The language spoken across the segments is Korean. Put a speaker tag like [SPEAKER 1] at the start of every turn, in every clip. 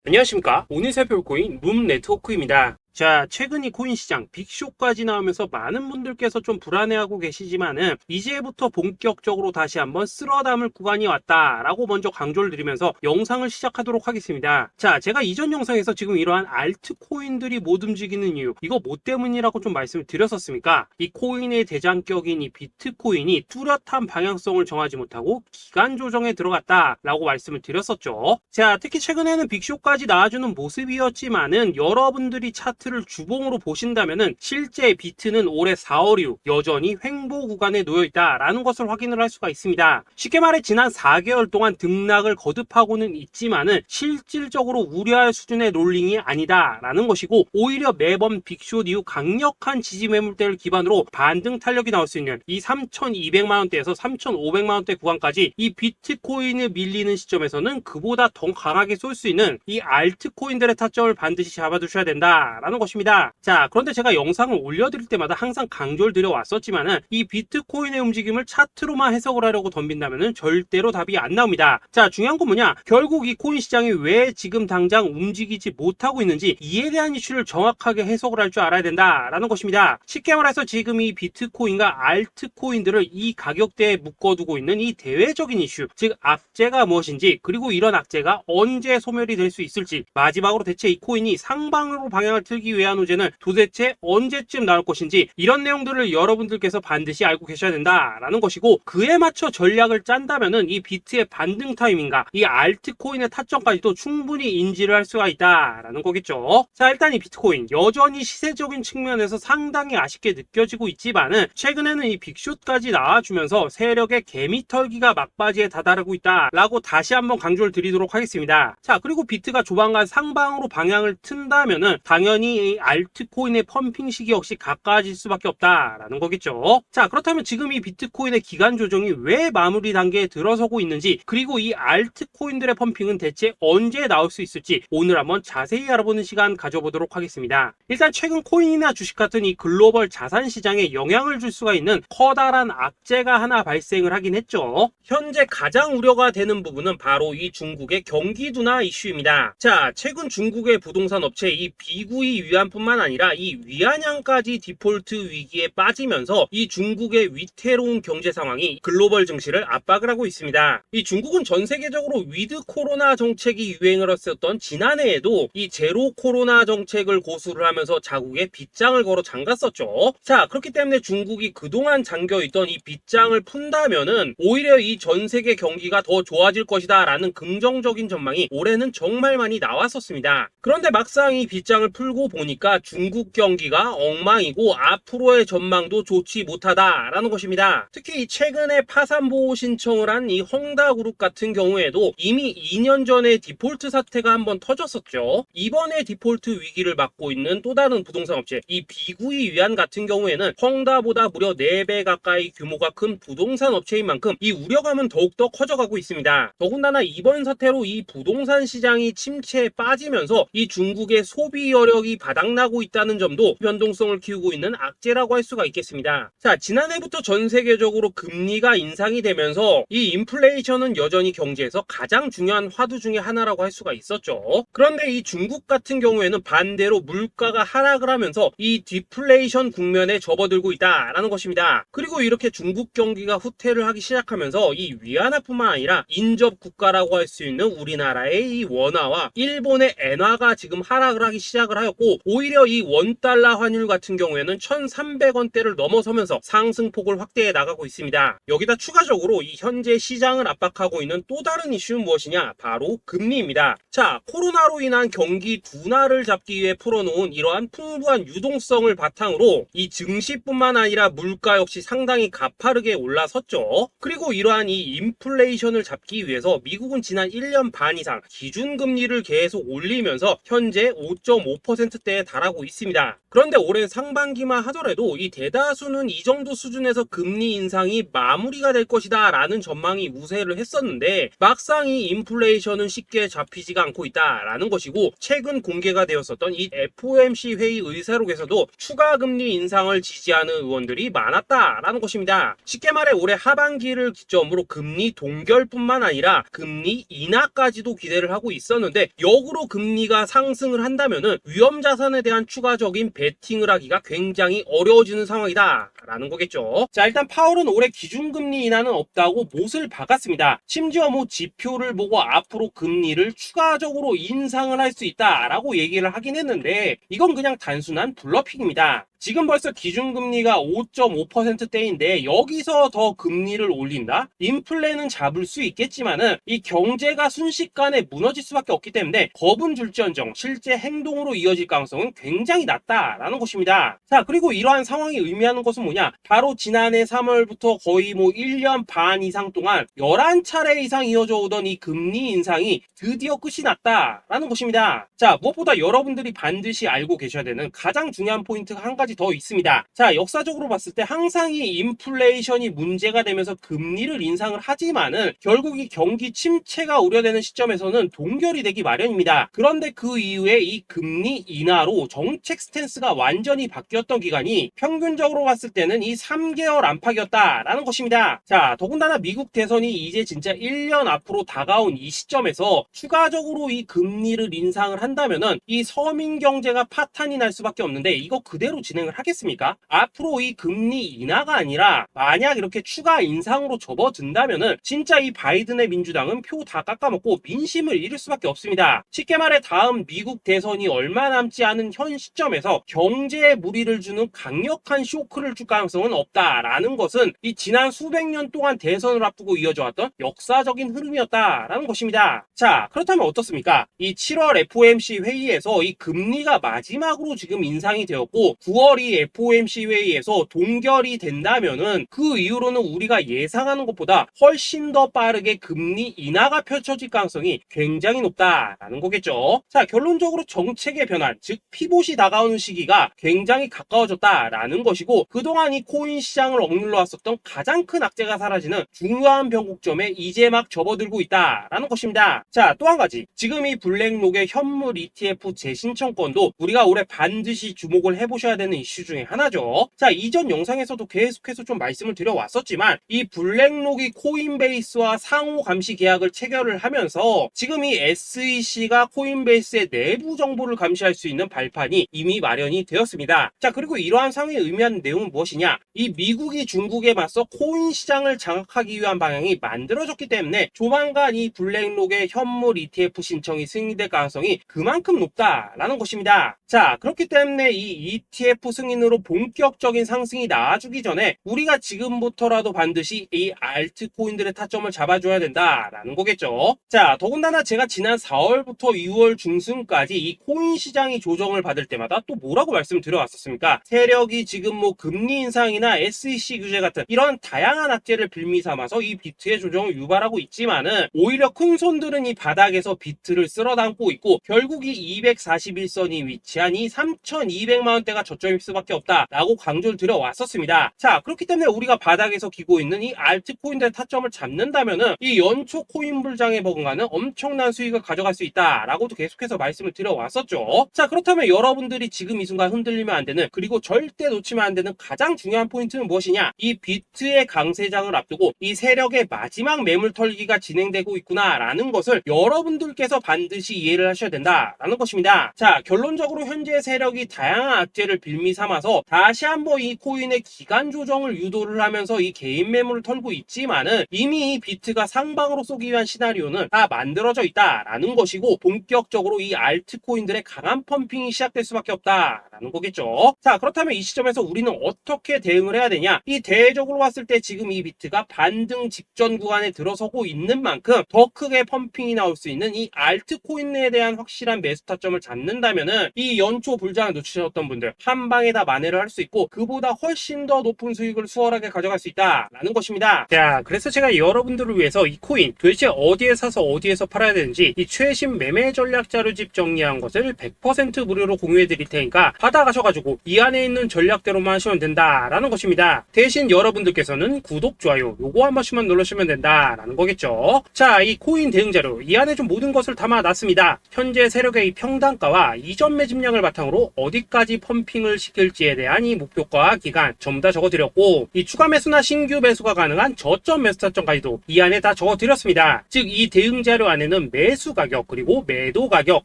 [SPEAKER 1] 안녕하십니까. 오늘 살펴볼 코인 룸네트워크입니다. 자, 최근 이 코인 시장 빅쇼까지 나오면서 많은 분들께서 좀 불안해하고 계시지만은 이제부터 본격적으로 다시 한번 쓸어 담을 구간이 왔다라고 먼저 강조를 드리면서 영상을 시작하도록 하겠습니다. 자, 제가 이전 영상에서 지금 이러한 알트코인들이 못 움직이는 이유, 이거 뭐 때문이라고 좀 말씀을 드렸었습니까? 이 코인의 대장격인 이 비트코인이 뚜렷한 방향성을 정하지 못하고 기간 조정에 들어갔다라고 말씀을 드렸었죠. 자, 특히 최근에는 빅쇼까지 나와주는 모습이었지만은 여러분들이 차트를 주봉으로 보신다면은 실제 비트는 올해 4월 이후 여전히 횡보 구간에 놓여 있다라는 것을 확인을 할 수가 있습니다. 쉽게 말해 지난 4개월 동안 등락을 거듭하고는 있지만은 실질적으로 우려할 수준의 롤링이 아니다라는 것이고, 오히려 매번 빅쇼 이후 강력한 지지 매물대를 기반으로 반등 탄력이 나올 수 있는 이 3,200만 원대에서 3,500만 원대 구간까지 이 비트코인을 밀리는 시점에서는 그보다 더 강하게 쏠 수 있는 이 알트코인들의 타점을 반드시 잡아두셔야 된다라는 것입니다. 자, 그런데 제가 영상을 올려드릴 때마다 항상 강조를 드려왔었지만은 이 비트코인의 움직임을 차트로만 해석을 하려고 덤빈다면은 절대로 답이 안 나옵니다. 자, 중요한 건 뭐냐? 결국 이 코인 시장이 왜 지금 당장 움직이지 못하고 있는지 이에 대한 이슈를 정확하게 해석을 할 줄 알아야 된다라는 것입니다. 쉽게 말해서 지금 이 비트코인과 알트코인들을 이 가격대에 묶어두고 있는 이 대외적인 이슈, 즉 악재가 무엇인지, 그리고 이런 악재가 언제 소멸이 될 수 있을지, 마지막으로 대체 이 코인이 상방으로 방향을 틀기 위한 호재는 도대체 언제쯤 나올 것인지, 이런 내용들을 여러분들께서 반드시 알고 계셔야 된다라는 것이고, 그에 맞춰 전략을 짠다면은 이 비트의 반등 타이밍과 이 알트코인의 타점까지도 충분히 인지를 할 수가 있다라는 거겠죠. 자, 일단 이 비트코인 여전히 시세적인 측면에서 상당히 아쉽게 느껴지고 있지만은 최근에는 이 빅쇼까지 나와주면서 세력의 개미털기가 막바지에 다다르고 있다라고 다시 한번 강조를 드리도록 하겠습니다. 자, 그리고 비트가 조만간 상방으로 방향을 튼다면은 당연히 이 알트코인의 펌핑 시기 역시 가까워질 수밖에 없다라는 거겠죠. 자, 그렇다면 지금 이 비트코인의 기간 조정이 왜 마무리 단계에 들어서고 있는지, 그리고 이 알트코인들의 펌핑은 대체 언제 나올 수 있을지 오늘 한번 자세히 알아보는 시간 가져보도록 하겠습니다. 일단 최근 코인이나 주식 같은 이 글로벌 자산 시장에 영향을 줄 수가 있는 커다란 악재가 하나 발생을 하긴 했죠. 현재 가장 우려가 되는 부분은 바로 이 중국의 경기 둔화 이슈입니다. 자, 최근 중국의 부동산 업체 이 비구이 위안뿐만 아니라 이 위안양까지 디폴트 위기에 빠지면서 이 중국의 위태로운 경제 상황이 글로벌 증시를 압박을 하고 있습니다. 이 중국은 전 세계적으로 위드 코로나 정책이 유행을 했었던 지난해에도 이 제로 코로나 정책을 고수를 하면서 자국에 빗장을 걸어 잠갔었죠. 자, 그렇기 때문에 중국이 그동안 잠겨있던 이 빗장을 푼다면은 오히려 이 전 세계 경기가 더 좋아질 것이다 라는 긍정적인 전망이 올해는 정말 많이 나왔었습니다. 그런데 막상 이 빗장을 풀고 보니까 중국 경기가 엉망이고 앞으로의 전망도 좋지 못하다라는 것입니다. 특히 최근에 파산보호 신청을 한 이 헝다그룹 같은 경우에도 이미 2년 전에 디폴트 사태가 한번 터졌었죠. 이번에 디폴트 위기를 맞고 있는 또 다른 부동산 업체 이 비구이 위안 같은 경우에는 헝다보다 무려 4배 가까이 규모가 큰 부동산 업체인 만큼 이 우려감은 더욱더 커져가고 있습니다. 더군다나 이번 사태로 이 부동산 시장이 침체에 빠지면서 이 중국의 소비 여력이 바닥나고 있다는 점도 변동성을 키우고 있는 악재라고 할 수가 있겠습니다. 자, 지난해부터 전 세계적으로 금리가 인상이 되면서 이 인플레이션은 여전히 경제에서 가장 중요한 화두 중에 하나라고 할 수가 있었죠. 그런데 이 중국 같은 경우에는 반대로 물가가 하락을 하면서 이 디플레이션 국면에 접어들고 있다라는 것입니다. 그리고 이렇게 중국 경기가 후퇴를 하기 시작하면서 이 위안화뿐만 아니라 인접 국가라고 할 수 있는 우리나라의 이 원화와 일본의 엔화가 지금 하락을 하기 시작을 하였고, 오히려 이 원달러 환율 같은 경우에는 1,300원대를 넘어서면서 상승폭을 확대해 나가고 있습니다. 여기다 추가적으로 이 현재 시장을 압박하고 있는 또 다른 이슈는 무엇이냐? 바로 금리입니다. 자, 코로나로 인한 경기 둔화를 잡기 위해 풀어놓은 이러한 풍부한 유동성을 바탕으로 이 증시뿐만 아니라 물가 역시 상당히 가파르게 올라섰죠. 그리고 이러한 이 인플레이션을 잡기 위해서 미국은 지난 1년 반 이상 기준금리를 계속 올리면서 현재 5.5% 50%대에 달하고 있습니다. 그런데 올해 상반기만 하더라도 이 대다수는 이 정도 수준에서 금리 인상이 마무리가 될 것이다 라는 전망이 우세를 했었는데 막상 이 인플레이션은 쉽게 잡히지가 않고 있다라는 것이고, 최근 공개가 되었었던 이 FOMC 회의 의사록에서도 추가 금리 인상을 지지하는 의원들이 많았다라는 것입니다. 쉽게 말해 올해 하반기를 기점으로 금리 동결뿐만 아니라 금리 인하까지도 기대를 하고 있었는데, 역으로 금리가 상승을 한다면은 위험 자산에 대한 추가적인 베팅을 하기가 굉장히 어려워지는 상황이다 라는 거겠죠. 자, 일단 파월은 올해 기준금리 인하는 없다고 못을 박았습니다. 심지어 뭐 지표를 보고 앞으로 금리를 추가적으로 인상을 할 수 있다라고 얘기를 하긴 했는데, 이건 그냥 단순한 블러핑입니다. 지금 벌써 기준금리가 5.5%대인데 여기서 더 금리를 올린다? 인플레는 잡을 수 있겠지만은 이 경제가 순식간에 무너질 수밖에 없기 때문에 겁은 줄지언정 실제 행동으로 이어질 가능성은 굉장히 낮다라는 것입니다. 자, 그리고 이러한 상황이 의미하는 것은 뭐냐? 바로 지난해 3월부터 거의 뭐 1년 반 이상 동안 11차례 이상 이어져 오던 이 금리 인상이 드디어 끝이 났다라는 것입니다. 자, 무엇보다 여러분들이 반드시 알고 계셔야 되는 가장 중요한 포인트가 한 가지 더 있습니다. 자, 역사적으로 봤을 때 항상 이 인플레이션이 문제가 되면서 금리를 인상을 하지만은 결국 이 경기 침체가 우려되는 시점에서는 동결이 되기 마련입니다. 그런데 그 이후에 이 금리 인하로 정책 스탠스가 완전히 바뀌었던 기간이 평균적으로 봤을 때는 이 3개월 안팎이었다라는 것입니다. 자, 더군다나 미국 대선이 이제 진짜 1년 앞으로 다가온 이 시점에서 추가적으로 이 금리를 인상을 한다면은 이 서민 경제가 파탄이 날 수밖에 없는데, 이거 그대로 진행을 하겠습니까? 앞으로 이 금리 인하가 아니라 만약 이렇게 추가 인상으로 접어든다면은 진짜 이 바이든의 민주당은 표 다 깎아먹고 민심을 잃을 수밖에 없습니다. 쉽게 말해 다음 미국 대선이 얼마 남지 않은 현 시점에서 경제에 무리를 주는 강력한 쇼크를 줄 가능성은 없다라는 것은 이 지난 수백 년 동안 대선을 앞두고 이어져 왔던 역사적인 흐름이었다라는 것입니다. 자, 그렇다면 어떻습니까? 이 7월 FOMC 회의에서 이 금리가 마지막으로 지금 인상이 되었고 9월 이 FOMC 회의에서 동결이 된다면은 그 이후로는 우리가 예상하는 것보다 훨씬 더 빠르게 금리 인하가 펼쳐질 가능성이 굉장히 높다라는 거겠죠. 자, 결론적으로 정책의 변환, 즉 피봇이 다가오는 시기가 굉장히 가까워졌다라는 것이고, 그동안 이 코인 시장을 억눌러 왔었던 가장 큰 악재가 사라지는 중요한 변곡점에 이제 막 접어들고 있다라는 것입니다. 자, 또 한 가지, 지금 이 블랙록의 현물 ETF 재신청권도 우리가 올해 반드시 주목을 해보셔야 되는 이슈 중에 하나죠. 자, 이전 영상에서도 계속해서 좀 말씀을 드려왔었지만 이 블랙록이 코인베이스와 상호 감시 계약을 체결을 하면서 지금 이 SEC가 코인베이스의 내부 정보를 감시할 수 있는 발판이 이미 마련이 되었습니다. 자, 그리고 이러한 상황이 의미하는 내용은 무엇이냐? 이 미국이 중국에 맞서 코인 시장을 장악하기 위한 방향이 만들어졌기 때문에 조만간 이 블랙록의 현물 ETF 신청이 승인될 가능성이 그만큼 높다라는 것입니다. 자, 그렇기 때문에 이 ETF 승인으로 본격적인 상승이 나와주기 전에 우리가 지금부터라도 반드시 이 알트코인들의 타점을 잡아줘야 된다라는 거겠죠. 자, 더군다나 제가 지난 4월부터 6월 중순까지 이 코인 시장이 조정을 받을 때마다 또 뭐라고 말씀드려왔었습니까? 세력이 지금 뭐 금리 인상이나 SEC 규제 같은 이런 다양한 악재를 빌미 삼아서 이 비트의 조정을 유발하고 있지만은 오히려 큰 손들은 이 바닥에서 비트를 쓸어 담고 있고 결국 이 241선이 위치한 이 3,200만 원대가 저점일 수밖에 없다라고 강조를 드려왔었습니다. 자, 그렇기 때문에 우리가 바닥에서 기고 있는 이 알트코인들의 타점을 잡는다면은 이 연초 코인 불장에 버금가는 엄청난 수익을 가져갈 수 있다라고도 계속해서 말씀을 드려왔었죠. 자, 그렇다면 여러분들이 지금 이 순간 흔들리면 안 되는, 그리고 절대 놓치면 안 되는 가장 중요한 포인트는 무엇이냐? 이 비트의 강세장을 앞두고 이 세력의 마지막 매물 털기가 진행되고 있구나라는 것을 여러분들께서 반드시 이해를 하셔야 된다라는 것입니다. 자, 결론적으로 현재 세력이 다양한 악재를 빌미 삼아서 다시 한번 이 코인의 기간 조정을 유도를 하면서 이 개인 매물을 털고 있지만은 이미 이 비트가 상방으로 쏘기 위한 시나리오는 다 만들어져 있다라는 것이고, 본격적으로 이 알트코인들의 강한 펌핑이 시작될 수밖에 없다라는 라는 거겠죠. 자, 그렇다면 이 시점에서 우리는 어떻게 대응을 해야 되냐? 이 대외적으로 봤을 때 지금 이 비트가 반등 직전 구간에 들어서고 있는 만큼 더 크게 펌핑이 나올 수 있는 이 알트코인에 대한 확실한 매수 타점을 잡는다면은 이 연초 불장을 놓치셨던 분들 한 방에 다 만회를 할 수 있고 그보다 훨씬 더 높은 수익을 수월하게 가져갈 수 있다라는 것입니다. 자, 그래서 제가 여러분들을 위해서 이 코인 도대체 어디에 사서 어디에서 팔아야 되는지 이 최신 매매 전략 자료집 정리한 것을 100% 무료로 공유해 드릴 테니까 받아가셔가지고 이 안에 있는 전략대로만 하시면 된다라는 것입니다. 대신 여러분들께서는 구독, 좋아요 요거 한 번씩만 눌러주시면 된다라는 거겠죠. 자, 이 코인 대응 자료 이 안에 좀 모든 것을 담아놨습니다. 현재 세력의 이 평단가와 이전 매집량을 바탕으로 어디까지 펌핑을 시킬지에 대한 이 목표가 기간 전부 다 적어드렸고 이 추가 매수나 신규 매수가 가능한 저점 매수 타점까지도 이 안에 다 적어드렸습니다. 즉 이 대응 자료 안에는 매수 가격 그리고 매도 가격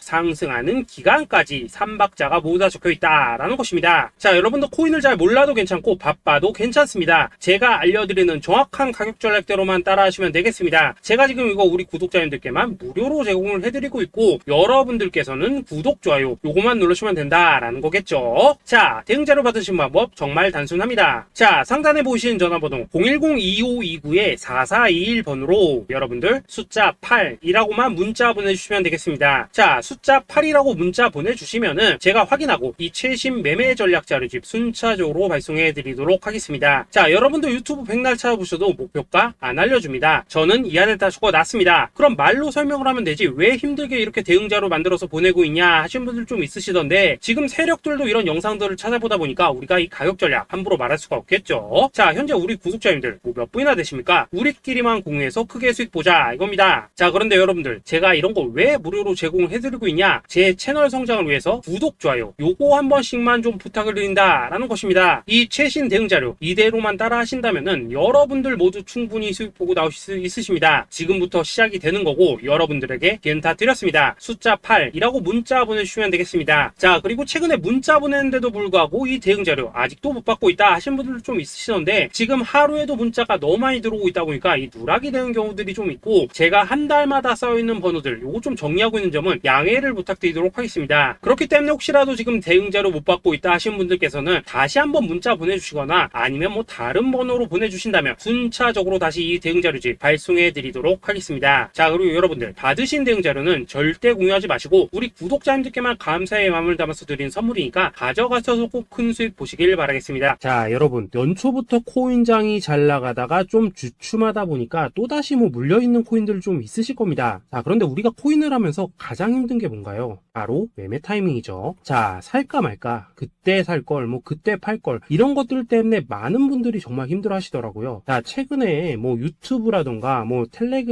[SPEAKER 1] 상승하는 기간까지 3박자가 모두 다 적혀있다라는 것입니다. 자, 여러분도 코인을 잘 몰라도 괜찮고 바빠도 괜찮습니다. 제가 알려드리는 정확한 가격 전략대로만 따라하시면 되겠습니다. 제가 지금 이거 우리 구독자님들께만 무료로 제공을 해드리고 있고 여러분들께서는 구독, 좋아요 요거만 누르시면 된다라는 거겠죠. 자, 대응 자료 받으신 방법 정말 단순합니다. 자, 상단에 보이시는 전화번호 010-2529-4421번으로 여러분들 숫자 8이라고만 문자 보내주시면 되겠습니다. 자, 숫자 8이라고 문자 보내주시면은 제가 확인하고 이 최신 매매 전략 자료집 순차적으로 발송해 드리도록 하겠습니다. 자, 여러분도 유튜브 백날 찾아보셔도 목표가 안 알려줍니다. 저는 이 안에 다 적어놨습니다. 그럼 말로 설명을 하면 되지 왜 힘들게 이렇게 대응 자료 만들어서 보내고 있냐 하시는 분들 좀 있으시던데 지금 세력들도 이런 영상들을 찾아보다 보니까 우리가 이 가격 전략 함부로 말할 수가 없겠죠. 자, 현재 우리 구독자님들 뭐 몇 분이나 되십니까? 우리끼리만 공유해서 크게 수익 보자 이겁니다. 자, 그런데 여러분들 제가 이런 거 왜 무료로 제공을 해드리고 있냐? 제 채널 성장을 위해서 구독, 좋아요 요거 한 번씩만 좀 부탁을 드린다라는 것입니다. 이 최신 대응 자료 이대로만 따라 하신다면은 여러분들 모두 충분히 수익 보고 나오실 수 있으십니다. 지금부터 시작이 되는 거고 여러분들에게 기회는 다 드렸습니다. 숫자 8이라고 문자 보내주시면 되겠습니다. 자, 그리고 최근에 문자 보냈는데도 불구하고 이 대응 자료 아직도 못 받고 있다 하시는 분들 좀 있으시던데 지금 하루에도 문자가 너무 많이 들어오고 있다 보니까 이 누락이 되는 경우들이 좀 있고 제가 한 달마다 쌓여있는 번호들 요거 좀 정리하고 있는 점은 양해를 부탁드리도록 하겠습니다. 그렇기 때문에 혹시라도 지금 대응 자료 못 받고 있다 하시는 분들께서는 다시 한번 문자 보내주시거나 아니면 뭐 다른 번호로 보내주신다면 순차적으로 다시 이 대응 자료집 발송해 드리도록 하겠습니다. 자, 그리고 여러분들 받으신 대응 자료는 절대 공유하지 마시고 우리 구독자님들께만 감사의 마음을 담아서 드린 선물이니까 가져가셔서 꼭 큰 수익 보시길 바라겠습니다. 자, 여러분 연초부터 코인장이 잘 나가다가 좀 주춤하다 보니까 또다시 뭐 물려있는 코인들 좀 있으실 겁니다. 자, 그런데 우리가 코인을 하면서 가장 힘든 게 뭔가요? 바로 매매 타이밍이죠. 자, 살까 말까 그때 살 걸 뭐 그때 팔 걸 이런 것들 때문에 많은 분들이 정말 힘들어 하시더라고요. 자, 최근에 뭐 유튜브라던가 뭐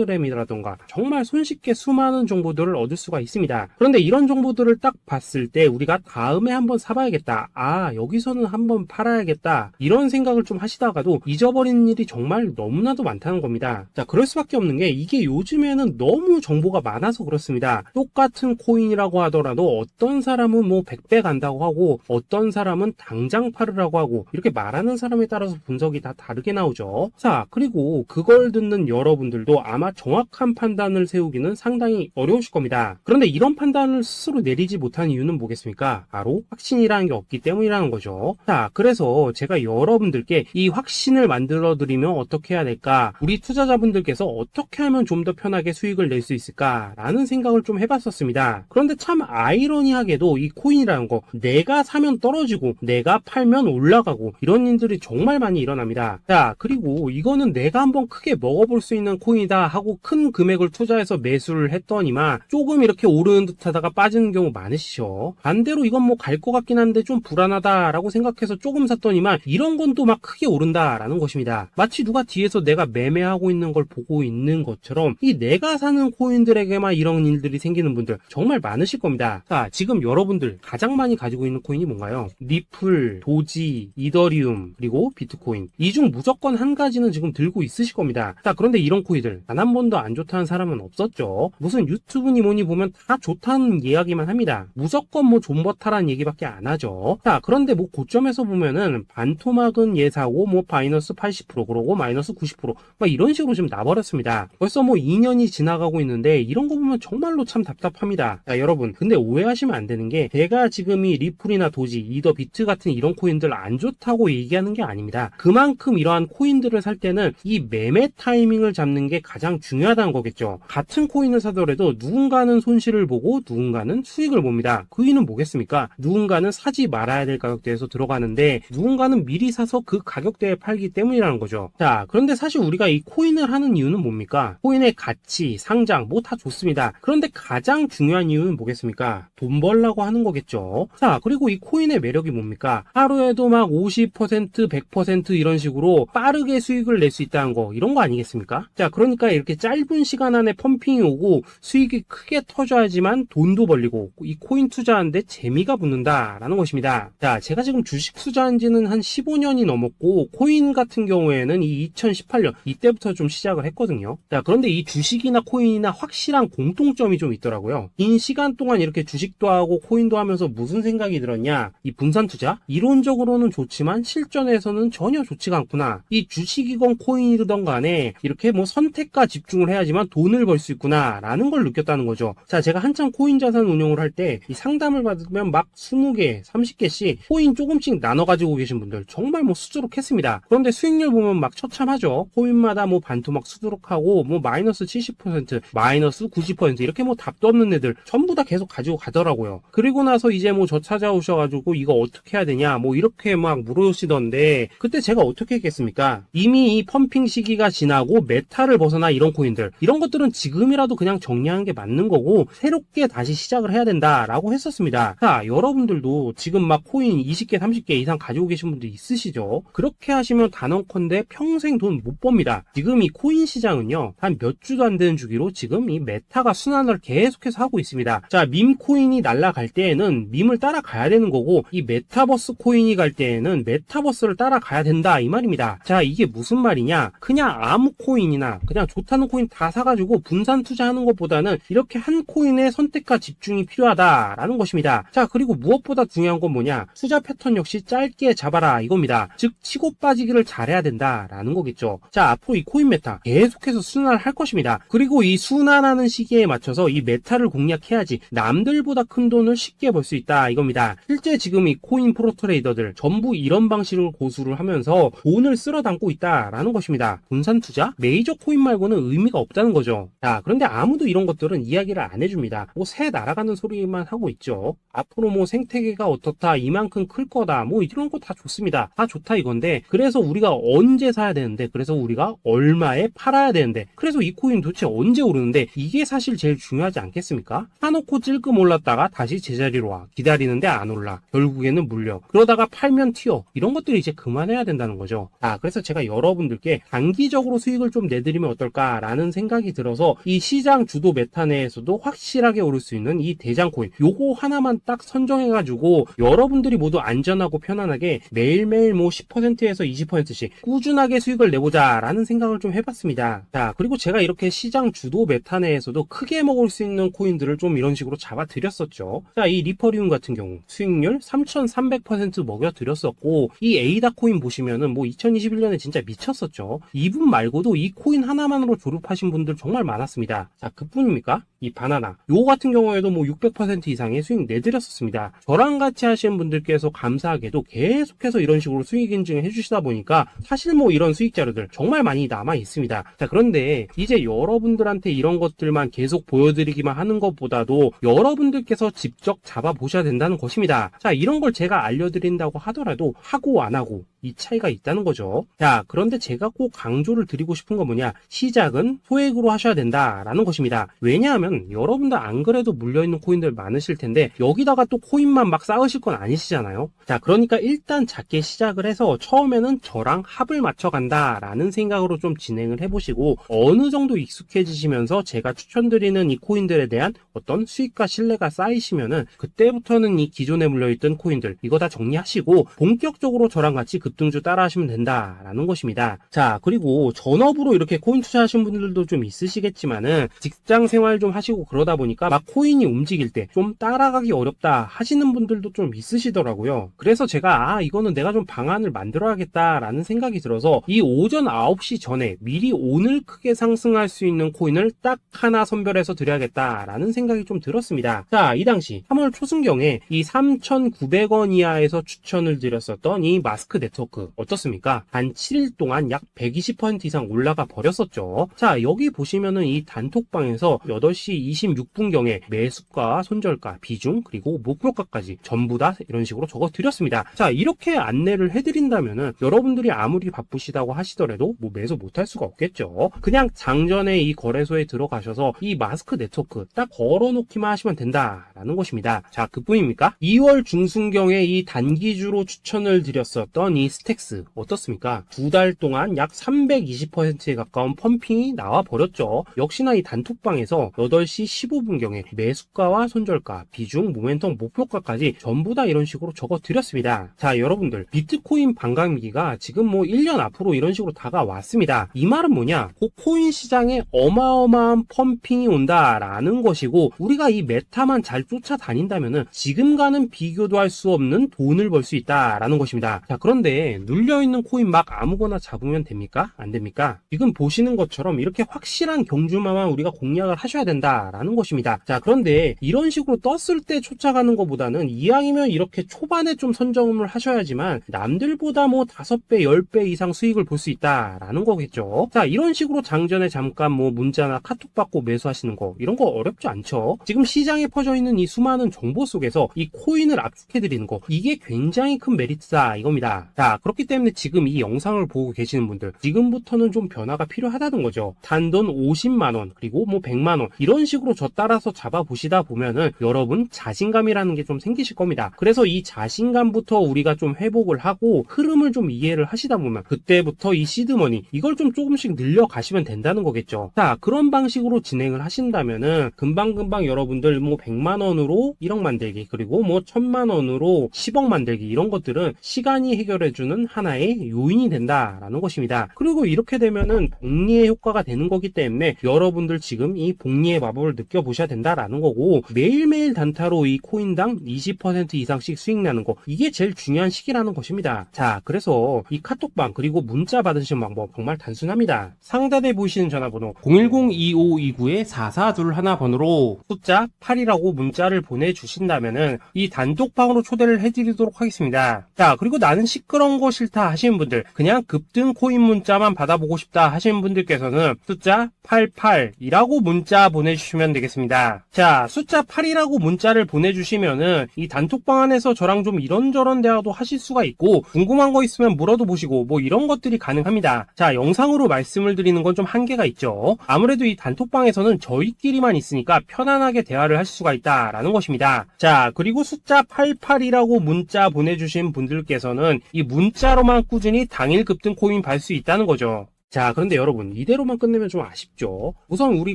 [SPEAKER 1] 텔레그램이라던가 정말 손쉽게 수많은 정보들을 얻을 수가 있습니다. 그런데 이런 정보들을 딱 봤을 때 우리가 다음에 한번 사봐야겠다, 아 여기서는 한번 팔아야겠다 이런 생각을 좀 하시다가도 잊어버리는 일이 정말 너무나도 많다는 겁니다. 자, 그럴 수밖에 없는 게 이게 요즘에는 너무 정보가 많아서 그렇습니다. 똑같은 코인이라고 하더라도 어떤 사람은 뭐 100배 간다고 하고 어떤 사람은 당장 팔으라고 하고 이렇게 말하는 사람에 따라서 분석이 다 다르게 나오죠. 자, 그리고 그걸 듣는 여러분들도 아마 정확한 판단을 세우기는 상당히 어려우실 겁니다. 그런데 이런 판단을 스스로 내리지 못한 이유는 뭐겠습니까? 바로 확신이라는 게 없기 때문이라는 거죠. 자, 그래서 제가 여러분들께 이 확신을 만들어 드리면 어떻게 해야 될까? 우리 투자자분들께서 어떻게 하면 좀 더 편하게 수익을 낼 수 있을까? 라는 생각을 좀 해봤었습니다. 그런데 참 아이러니하게도 이 코인이라는 거 내가 사면 떨어지고 내가 팔면 올라가고 이런 일들이 정말 많이 일어납니다. 자, 그리고 이거는 내가 한번 크게 먹어볼 수 있는 코인이다 하고 큰 금액을 투자해서 매수를 했더니만 조금 이렇게 오르는 듯 하다가 빠지는 경우 많으시죠. 반대로 이건 뭐 갈 것 같긴 한데 좀 불안하다라고 생각해서 조금 샀더니만 이런 건 또 막 크게 오른다라는 것입니다. 마치 누가 뒤에서 내가 매매하고 있는 걸 보고 있는 것처럼 이 내가 사는 코인들에게만 이런 일들이 생기는 분들 정말 많으실 겁니다. 자, 지금 여러분들 가장 많이 가지고 있는 코인이 뭔가요? 리플, 도지, 이더리움, 그리고 비트코인. 이 중 무조건 한 가지는 지금 들고 있으실 겁니다. 자, 그런데 이런 코인들 단 한 번도 안 좋다는 사람은 없었죠. 무슨 유튜브니 뭐니 보면 다 좋다는 이야기만 합니다. 무조건 뭐 존버타라는 얘기밖에 안 하죠. 자, 그런데 뭐 고점에서 보면은 반토막은 예사고 뭐 마이너스 80% 그러고 마이너스 90% 막 이런 식으로 지금 나버렸습니다. 벌써 뭐 2년이 지나가고 있는데 이런 거 보면 정말로 참 답답합니다. 자, 여러분 근데 오해하시면 안 되는 게 제가 지금 이 리플이나 도지, 이더 비트 같은 이런 코인들 안 좋다고 얘기하는 게 아닙니다. 그만큼 이러한 코인들을 살 때는 이 매매 타이밍을 잡는 게 가장 중요하다는 거겠죠. 같은 코인을 사더라도 누군가는 손실을 보고 누군가는 수익을 봅니다. 그 이유는 뭐겠습니까? 누군가는 사지 말아야 될 가격대에서 들어가는데 누군가는 미리 사서 그 가격대에 팔기 때문이라는 거죠. 자, 그런데 사실 우리가 이 코인을 하는 이유는 뭡니까? 코인의 가치, 상장 뭐 다 좋습니다. 그런데 가장 중요한 이유는 뭐겠습니까? 돈 벌라고 하는 거겠죠. 자, 그리고 이 코인의 매력이 뭡니까? 하루에도 막 50%, 100% 이런 식으로 빠르게 수익을 낼 수 있다는 거, 이런 거 아니겠습니까? 자, 그러니까 이렇게 짧은 시간 안에 펌핑이 오고 수익이 크게 터져야지만 돈도 벌리고 이 코인 투자하는데 재미가 붙는다라는 것입니다. 자, 제가 지금 주식 투자한 지는 한 15년이 넘었고 코인 같은 경우에는 이 2018년 이때부터 좀 시작을 했거든요. 자, 그런데 이 주식이나 코인이나 확실한 공통점이 좀 있더라고요. 긴 시간 동안 이렇게 주식도 하고 코인도 하면서 무슨 생각이 들었냐? 이 분산 투자? 이론적으로는 좋지만 실전에서는 전혀 좋지가 않구나. 이 주식이건 코인이든 간에 이렇게 뭐 선택과 집중을 해야지만 돈을 벌 수 있구나 라는 걸 느꼈다는 거죠. 자, 제가 한참 코인 자산 운용을 할 때 이 상담을 받으면 막 20개, 30개씩 코인 조금씩 나눠 가지고 계신 분들 정말 뭐 수두룩했습니다. 그런데 수익률 보면 막 처참하죠. 코인마다 뭐 반토막 수두룩하고 뭐 마이너스 70%, 마이너스 90% 이렇게 뭐 답도 없는 애들 전부 다 계속 가지고 가더라고요. 그리고 나서 이제 뭐 저 찾아오셔가지고 이거 어떻게 해야 되냐 뭐 이렇게 막 물으시던데 그때 제가 어떻게 했겠습니까? 이미 이 펌핑 시기가 지나고 메타를 벗어나 이런 코인들 이런 것들은 지금이라도 그냥 정리하는 게 맞는 거고 새롭게 다시 시작을 해야 된다라고 했었습니다. 자, 여러분들도 지금 막 코인 20개, 30개 이상 가지고 계신 분들 있으시죠? 그렇게 하시면 단언컨대 평생 돈 못 법니다. 지금 이 코인 시장은요 한 몇 주도 안 되는 주기로 지금 이 메타가 순환을 계속해서 하고 있습니다. 자, 밈 코인이 날아갈 때에는 밈을 따라가야 되는 거고 이 메타버스 코인이 갈 때에는 메타버스를 따라가야 된다 이 말입니다. 자, 이게 무슨 말이냐? 그냥 아무 코인이나 그냥 좋다는 코인 다 사가지고 분산 투자하는 것보다는 이렇게 한 코인에 선택과 집중이 필요하다라는 것입니다. 자, 그리고 무엇보다 중요한 건 뭐냐? 투자 패턴 역시 짧게 잡아라 이겁니다. 즉 치고 빠지기를 잘해야 된다라는 거겠죠. 자, 앞으로 이 코인 메타 계속해서 순환을 할 것입니다. 그리고 이 순환하는 시기에 맞춰서 이 메타를 공략해야지 남들보다 큰 돈을 쉽게 벌 수 있다 이겁니다. 실제 지금 이 코인 프로 트레이더들 전부 이런 방식을 고수를 하면서 돈을 쓸어 담고 있다라는 것입니다. 분산 투자? 메이저 코인 말고는 의미가 없다는 거죠. 자, 그런데 아무도 이런 것들은 이야기를 안 해줍니다. 뭐 새 날아가는 소리만 하고 있죠. 앞으로 뭐 생태계가 어떻다, 이만큼 클 거다, 뭐 이런 거 다 좋습니다. 다 좋다 이건데 그래서 우리가 언제 사야 되는데 그래서 우리가 얼마에 팔아야 되는데 그래서 이 코인 도대체 언제 오르는데 이게 사실 제일 중요하지 않겠습니까? 사놓고 찔끔 올랐다가 다시 제자리로 와 기다리는데 안 올라 결국에는 물려 그러다가 팔면 튀어 이런 것들이 이제 그만해야 된다는 거죠. 그래서 제가 여러분들께 단기적으로 수익을 좀 내드리면 어떨까라는 생각이 들어서 이 시장 주도 메타 내에서도 확실하게 오를 수 있는 이 대장 코인 요거 하나만 딱 선정해가지고 여러분들이 모두 안전하고 편안하게 매일매일 뭐 10%에서 20%씩 꾸준하게 수익을 내보자 라는 생각을 좀 해봤습니다. 자, 그리고 제가 이렇게 시장 주도 메타 내에서도 크게 먹을 수 있는 코인들을 좀 이런 식으로 잡아드렸었죠. 자, 이 리퍼리움 같은 경우 수익률 3300% 먹여드렸었고 이 에이다 코인 보시면은 뭐 2021년에 진짜 미쳤었죠. 이분 말고도 이 코인 하나만으로 졸업하신 분들 정말 많았습니다. 자, 그뿐입니까? 이 바나나 요거 같은 경우에도 뭐 600% 이상의 수익 내드렸었습니다. 저랑 같이 하시는 분들께서 감사하게도 계속해서 이런 식으로 수익 인증을 해주시다 보니까 사실 뭐 이런 수익 자료들 정말 많이 남아 있습니다. 자, 그런데 이제 여러분들한테 이런 것들만 계속 보여드리기만 하는 것보다도 여러분들께서 직접 잡아보셔야 된다는 것입니다. 자, 이런 걸 제가 알려드린다고 하더라도 하고 안 하고 이 차이가 있다는 거죠. 자, 그런데 제가 꼭 강조를 드리고 싶은 건 뭐냐? 시작은 소액으로 하셔야 된다라는 것입니다. 왜냐하면 여러분들 안 그래도 물려있는 코인들 많으실 텐데 여기다가 또 코인만 막 쌓으실 건 아니시잖아요. 자, 그러니까 일단 작게 시작을 해서 처음에는 저랑 합을 맞춰 간다라는 생각으로 좀 진행을 해보시고 어느 정도 익숙해지시면서 제가 추천드리는 이 코인들에 대한 어떤 수익과 신뢰가 쌓이시면은 그때부터는 이 기존에 물려있던 코인들 이거 다 정리하시고 본격적으로 저랑 같이 급등주 따라 하시면 된다라는 것입니다. 자, 그리고 전업으로 이렇게 코인 투자하시는 분들도 좀 있으시겠지만은 직장 생활 좀 하시고 그러다 보니까 막 코인이 움직일 때 좀 따라가기 어렵다 하시는 분들도 좀 있으시더라고요. 그래서 제가 이거는 내가 좀 방안을 만들어야겠다라는 생각이 들어서 이 오전 9시 전에 미리 오늘 크게 상승할 수 있는 코인을 딱 하나 선별해서 드려야겠다라는 생각이 좀 들었습니다. 자, 이 당시 3월 초순경에 이 이 3,900원 이하에서 추천을 드렸었던 이 마스크 네트워크 어떻습니까? 단 7일 동안 약 120% 이상 올라가 버렸었죠. 자, 여기 보시면은 이 단톡방에서 8시 26분경에 매수가, 손절가, 비중, 그리고 목표가까지 전부 다 이런 식으로 적어 드렸습니다. 자, 이렇게 안내를 해드린다면은 여러분들이 아무리 바쁘시다고 하시더라도 뭐 매수 못할 수가 없겠죠. 그냥 장전에 이 거래소에 들어가셔서 이 마스크 네트워크 딱 걸어놓기만 하시면 된다라는 것입니다. 자, 그뿐입니까? 2월 중순경에 이 단기주로 추천을 드렸었던 이 스택스 어떻습니까? 2달 동안 약 320%에 가까운 펌핑이 나와 버렸죠. 역시나 이 단톡방에서 8시 15분경에 매수가와 손절가, 비중, 모멘텀, 목표가까지 전부 다 이런 식으로 적어 드렸습니다. 자, 여러분들 비트코인 반감기가 지금 뭐 1년 앞으로 이런 식으로 다가왔습니다. 이 말은 뭐냐? 그 코인 시장에 어마어마한 펌핑이 온다라는 것이고, 우리가 이 메타만 잘 쫓아다닌다면은 지금과는 비교도 할 수 없는 돈을 벌 수 있다라는 것입니다. 자, 그런데 눌려있는 코인 막 아무거나 잡으면 됩니까? 안 됩니까? 지금 보시는 것처럼 이렇게 확실한 경주마만 우리가 공략을 하셔야 된다라는 것입니다. 자, 그런데 이런 식으로 떴을 때 쫓아가는 것보다는 이왕이면 이렇게 초반에 좀 선점을 하셔야지만 남들보다 뭐 5배, 10배 이상 수익을 볼 수 있다라는 거겠죠. 자, 이런 식으로 장전에 잠깐 뭐 문자나 카톡 받고 매수하시는 거, 이런 거 어렵지 않죠. 지금 시장에 퍼져 있는 이 수많은 정보 속에서 이 코인을 압축해드리는 거, 이게 굉장히 큰 메리트다 이겁니다. 자, 그렇기 때문에 지금 이 영상을 보고 계시는 분들, 지금부터는 좀 변화가 필요하다는 거죠. 단돈 50만원, 그리고 뭐 100만원, 이런 식으로 저 따라서 잡아보시다 보면은 여러분 자신감이라는 게 좀 생기실 겁니다. 그래서 이 자신감부터 우리가 좀 회복을 하고 흐름을 좀 이해를 하시다 보면 그때부터 이 시드머니, 이걸 좀 조금씩 늘려가시면 된다는 거겠죠. 자, 그런 방식으로 진행을 하신다면은 금방금방 여러분들 뭐 100만원으로 1억 만들기, 그리고 뭐 1000만원으로 10억 만들기, 이런 것들은 시간이 해결해주는 하나의 요인이 된다라는 것입니다. 그리고 이렇게 되면은 복리의 효과가 되는 거기 때문에 여러분들 지금 이 복리의 마법을 느껴보셔야 된다라는 거고, 매일매일 단타로 이 코인당 20% 이상씩 수익 나는 거, 이게 제일 중요한 시기라는 것입니다. 자, 그래서 이 카톡방 그리고 문자 받으시는 방법 정말 단순합니다. 상단에 보이시는 전화번호 010-2529-4421 번호로 숫자 8이라고 문자를 보내주신다면은 이 단톡방으로 초대를 해드리도록 하겠습니다. 자, 그리고 나는 시끄러운 거 싫다 하시는 분들, 그냥 급등 코인 문자만 받아보고 싶다 하시는 분들께서는 숫자 88이라고 문자 보내주시면 되겠습니다. 자, 숫자 8이라고 문자를 보내주시면은 이 단톡방 안에서 저랑 좀 이런저런 대화도 하실 수가 있고, 궁금한 거 있으면 물어도 보시고 뭐 이런 것들이 가능합니다. 자, 영상으로 말씀을 드리는 건 좀 한계가 있죠. 아무래도 이 단톡방에서는 저희끼리만 있으니까 편안하게 대화를 할 수가 있다라는 것입니다. 자, 그리고 숫자 88이라고 문자 보내주신 분들께서는 이 문자로만 꾸준히 당일 급등 코인 받을 수 있다는 거죠. 자, 그런데 여러분, 이대로만 끝내면 좀 아쉽죠. 우선 우리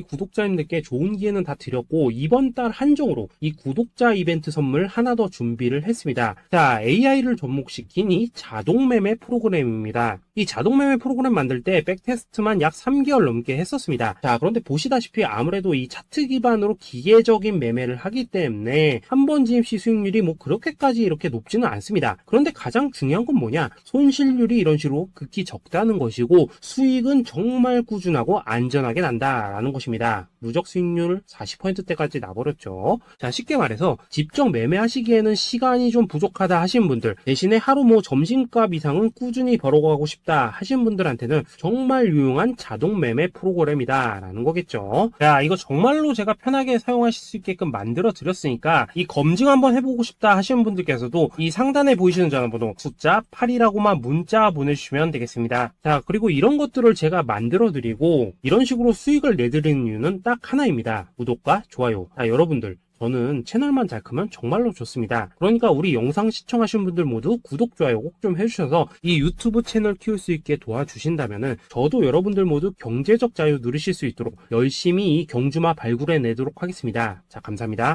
[SPEAKER 1] 구독자님들께 좋은 기회는 다 드렸고, 이번 달 한정으로 이 구독자 이벤트 선물 하나 더 준비를 했습니다. 자, AI를 접목시킨 이 자동매매 프로그램입니다. 이 자동매매 프로그램 만들 때 백테스트만 약 3개월 넘게 했었습니다. 자, 그런데 보시다시피 아무래도 이 차트 기반으로 기계적인 매매를 하기 때문에 한 번 진입 시 수익률이 뭐 그렇게까지 이렇게 높지는 않습니다. 그런데 가장 중요한 건 뭐냐? 손실률이 이런 식으로 극히 적다는 것이고, 수익은 정말 꾸준하고 안전하게 난다라는 것입니다. 누적 수익률 40%대까지 나버렸죠. 자, 쉽게 말해서 직접 매매하시기에는 시간이 좀 부족하다 하시는 분들, 대신에 하루 뭐 점심값 이상은 꾸준히 벌어가고 싶다 하시는 분들한테는 정말 유용한 자동 매매 프로그램이다 라는 거겠죠. 자, 이거 정말로 제가 편하게 사용하실 수 있게끔 만들어 드렸으니까 이 검증 한번 해보고 싶다 하시는 분들께서도 이 상단에 보이시는 전화번호 숫자 8이라고만 문자 보내주시면 되겠습니다. 자, 그리고 이런 것들을 제가 만들어 드리고 이런 식으로 수익을 내드리는 이유는 딱 하나입니다. 구독과 좋아요. 자, 여러분들, 저는 채널만 잘 크면 정말로 좋습니다. 그러니까 우리 영상 시청하시는 분들 모두 구독, 좋아요 꼭 좀 해주셔서 이 유튜브 채널 키울 수 있게 도와주신다면은 저도 여러분들 모두 경제적 자유 누리실 수 있도록 열심히 이 경주마 발굴해 내도록 하겠습니다. 자, 감사합니다.